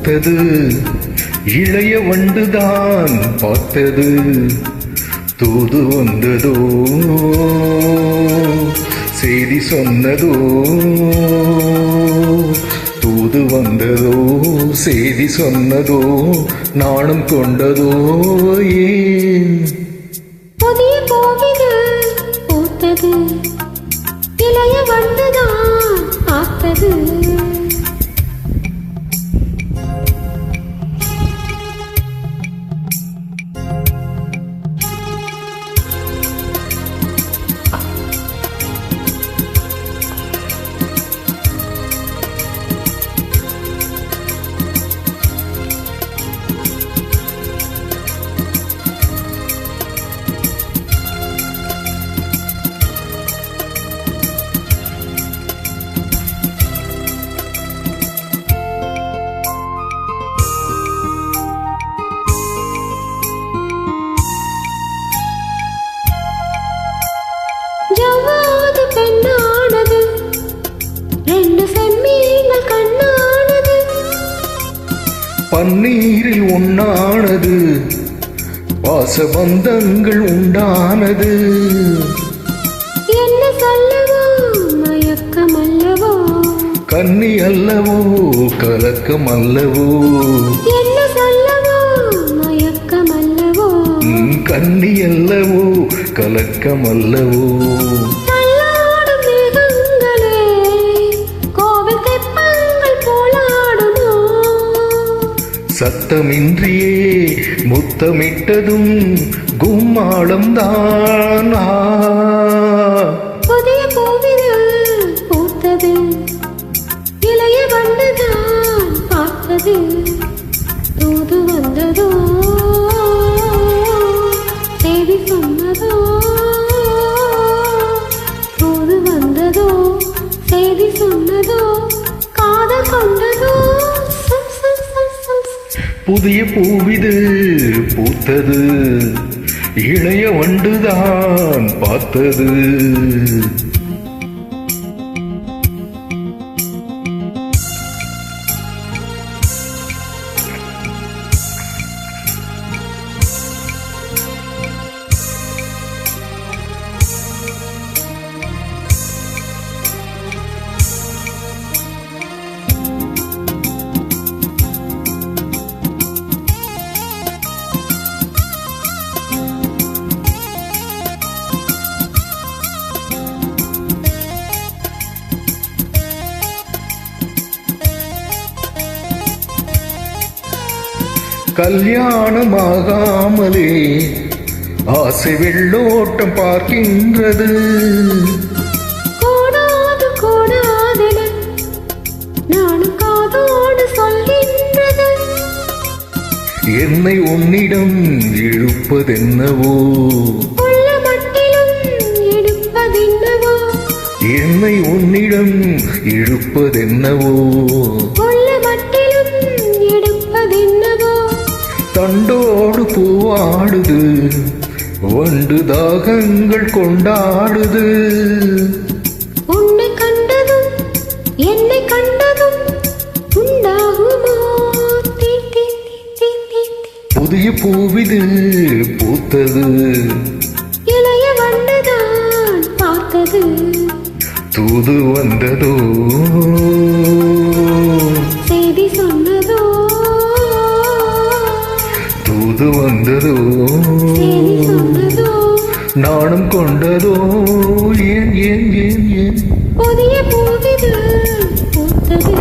பூத்தது இளைய வண்டுதான் பார்த்தது தூது வந்ததோ செய்தி சொன்னதோ தூது வந்ததோ செய்தி சொன்னதோ நாணம் கொண்டதோ ஏன் புதிய கோவிது பூத்தது இளைய வண்டுதான் பார்த்தது ஜவ்வாது பெண்ணானது ரெண்டு செம்மீன்கள் கண்ணானது பன்னீரில் ஒன்னானது பாசபந்தங்கள் உண்டானது என்ன சொல்லவோ மயக்கம் அல்லவோ கன்னி அல்லவோ கலக்கம் அல்லவோ என்ன சொல்லவோ மயக்கம் அல்லவோ கன்னி அல்லவோ கலக்கம் அல்லவோ தள்ளாடும் மேகங்களே கோவில் தெப்பங்கள் போலாடுமோ சத்தமின்றியே முத்தமிட்டதும் கும்மாளம் தான் புதிய கோவிது பூத்தது இளைய வண்டுதான் பார்த்தது தூது வந்ததோ செய்தி சொன்னதோ தூது வந்ததோ செய்தி சொன்னதோ காதல் கொண்டதோ புதிய பூவிது பூத்தது இளைய வண்டுதான் பார்த்தது கல்யாணமாகாமலே ஆசை வெள்ளோட்டம் பார்க்கின்றது கோடாது கோடாதென நானும் காதோடு சொல்கின்றது என்னை உன்னிடம் இழுப்பதென்னவோ உள்ள மட்டிலும் எடுப்பதென்னவோ என்னை உன்னிடம் இழுப்பதென்னவோ உள்ள மட்டிலும் எடுப்பதென்னவோ தண்டோடு பூவாடுது வண்டு தாகங்கள் கொண்டாடுது உன்னை கண்டதும் என்னை கண்டதும் உண்டாகுமோ தீ, தீ, தீ, தீ, தீ. புதிய பூவிது பூத்தது இளைய வண்டுதான் பார்த்தது தூது வந்ததோ செய்தி சொன்னதோ தூது வந்ததோ செய்தி சொன்னதோ நாணம் கொண்டதோ ஏன் ஏன் ஏன் ஏன் புதிய பூவிது பூத்தது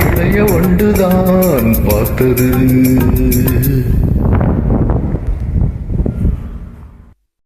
இளைய வண்டுதான் பார்த்தது